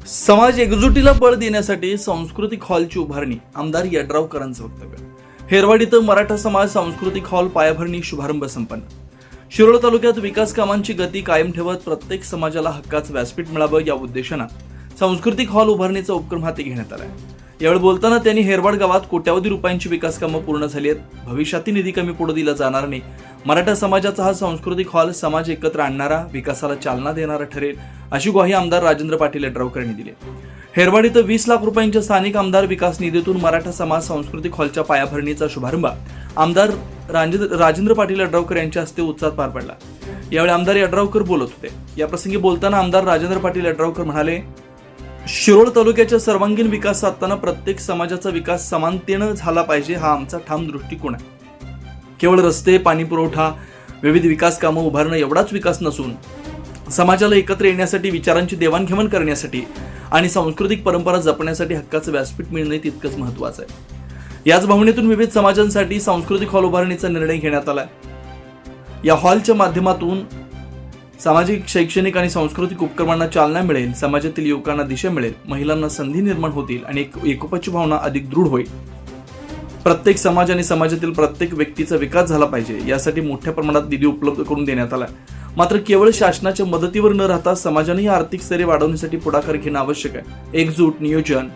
समाज एकजुटीला बळ देण्यासाठी सांस्कृतिक हॉलची उभारणी, आमदार यड्रावकरांचं वक्तव्य. हेरवाड इथं मराठा समाज सांस्कृतिक हॉल पायाभरणी शुभारंभ संपन्न. शिरोळ तालुक्यात विकास कामांची गती कायम ठेवत प्रत्येक समाजाला हक्काचं व्यासपीठ मिळावं या उद्देशानं सांस्कृतिक हॉल उभारणीचा उपक्रम हाती घेण्यात आला. यावेळी बोलताना त्यांनी हेरवाड गावात कोट्यावधी रुपयांची विकास कामं पूर्ण झाली आहेत. भविष्यातील निधी कमी पडू दिला जाणार नाही. मराठा समाजाचा हा सांस्कृतिक हॉल समाज एकत्र आणणारा, विकासाला चालना देणारा ठरेल, अशी ग्वाही आमदार राजेंद्र पाटील यड्रावकर यांनी दिली. हेरवाड इथं 20 लाख रुपयांच्या स्थानिक आमदार विकास निधीतून मराठा समाज सांस्कृतिक हॉलच्या पायाभरणीचा शुभारंभ आमदार राजेंद्र पाटील यड्रावकर यांच्या हस्ते उत्साहात पार पडला. यावेळी आमदार यड्रावकर बोलत होते. याप्रसंगी बोलताना आमदार राजेंद्र पाटील यड्रावकर म्हणाले, शिरोळ तालुक्याच्या सर्वांगीण विकास साधताना प्रत्येक समाजाचा विकास समानतेनं झाला पाहिजे, हा आमचा ठाम दृष्टिकोन आहे. केवळ रस्ते, पाणी पुरवठा, विविध विकास कामं उभारणं एवढाच विकास नसून समाजाला एकत्र येण्यासाठी, विचारांची देवाणघेवाण करण्यासाठी आणि सांस्कृतिक परंपरा जपण्यासाठी हक्काचं व्यासपीठ मिळणे तितकंच महत्वाचं आहे. याच भावनेतून विविध समाजांसाठी सांस्कृतिक हॉल उभारणीचा निर्णय घेण्यात आला. या हॉलच्या माध्यमातून सामाजिक, शैक्षणिक आणि सांस्कृतिक उपक्रमांना चालना मिळेल, समाजातील युवकांना दिशा मिळेल, महिलांना संधी निर्माण होतील आणि एकोपाची भावना अधिक दृढ होईल. प्रत्येक समाज आणि समाजातील प्रत्येक व्यक्तीचा विकास झाला पाहिजे, यासाठी मोठ्या प्रमाणात निधी उपलब्ध करून देण्यात आला. मात्र केवळ शासनाच्या मदतीवर न राहता समाजानेही आर्थिक स्तरे वाढवण्यासाठी पुढाकार घेणं आवश्यक आहे. एकजूट, नियोजन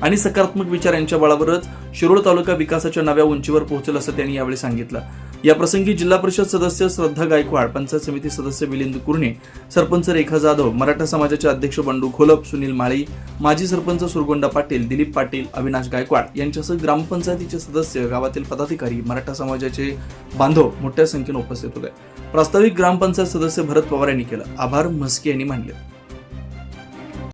आणि सकारात्मक विचार यांच्या बळावरच शिरोळ तालुका विकासाच्या नव्या उंचीवर पोहोचेल, असं त्यांनी यावेळी सांगितलं. या प्रसंगी जिल्हा परिषद सदस्य श्रद्धा गायकवाड, पंचायत समिती सदस्य मिलिंद कुरणे, सरपंच रेखा जाधव, मराठा समाजाचे अध्यक्ष बंडू घोलप, सुनील माळी, माजी सरपंच सुरगोंडा पाटील, दिलीप पाटील, अविनाश गायकवाड यांच्यासह ग्रामपंचायतीचे सदस्य, गावातील पदाधिकारी, मराठा समाजाचे बांधव मोठ्या संख्येने उपस्थित होते. प्रास्ताविक ग्रामपंचायत सदस्य भरत पवार यांनी केलं. आभार म्हस्के यांनी मानले.